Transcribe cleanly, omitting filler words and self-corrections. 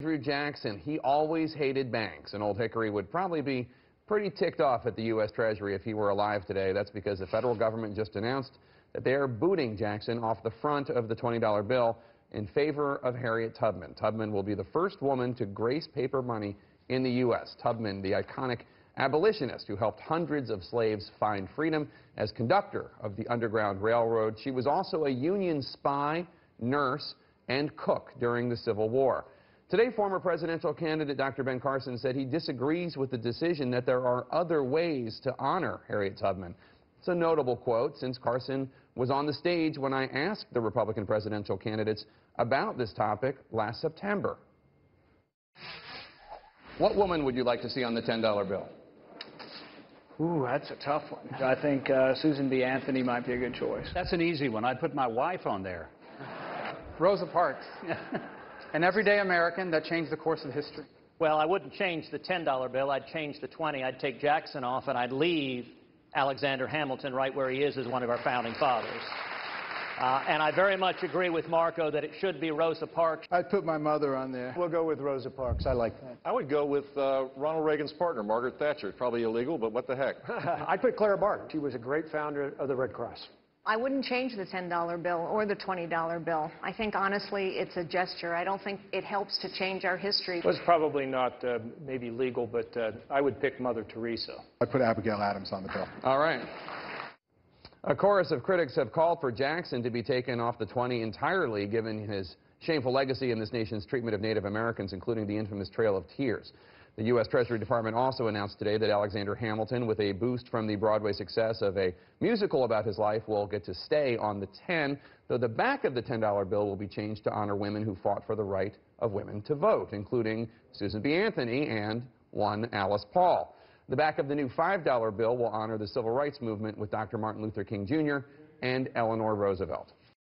Andrew Jackson, he always hated banks, and Old Hickory would probably be pretty ticked off at the U.S. Treasury if he were alive today. That's because the federal government just announced that they are booting Jackson off the front of the $20 bill in favor of Harriet Tubman. Tubman will be the first woman to grace paper money in the U.S. Tubman, the iconic abolitionist who helped hundreds of slaves find freedom as conductor of the Underground Railroad. She was also a Union spy, nurse, and cook during the Civil War. Today, former presidential candidate Dr. Ben Carson said he disagrees with the decision that there are other ways to honor Harriet Tubman. It's a notable quote since Carson was on the stage when I asked the Republican presidential candidates about this topic last September. What woman would you like to see on the $10 bill? Ooh, that's a tough one. I think Susan B. Anthony might be a good choice. That's an easy one. I'd put my wife on there. Rosa Parks. An everyday American that changed the course of history. Well, I wouldn't change the $10 bill. I'd change the 20. I'd take Jackson off, and I'd leave Alexander Hamilton right where he is as one of our founding fathers. And I very much agree with Marco that it should be Rosa Parks. I'd put my mother on there. We'll go with Rosa Parks. I like that. I would go with Ronald Reagan's partner, Margaret Thatcher. It's probably illegal, but what the heck. I'd put Clara Barton. She was a great founder of the Red Cross. I wouldn't change the $10 bill or the $20 bill. I think, honestly, it's a gesture. I don't think it helps to change our history. It was probably not maybe legal, but I would pick Mother Teresa. I'd put Abigail Adams on the bill. All right. A chorus of critics have called for Jackson to be taken off the 20 entirely, given his shameful legacy in this nation's treatment of Native Americans, including the infamous Trail of Tears. The U.S. Treasury Department also announced today that Alexander Hamilton, with a boost from the Broadway success of a musical about his life, will get to stay on the 10, though the back of the $10 bill will be changed to honor women who fought for the right of women to vote, including Susan B. Anthony and one Alice Paul. The back of the new $5 bill will honor the civil rights movement with Dr. Martin Luther King Jr. and Eleanor Roosevelt.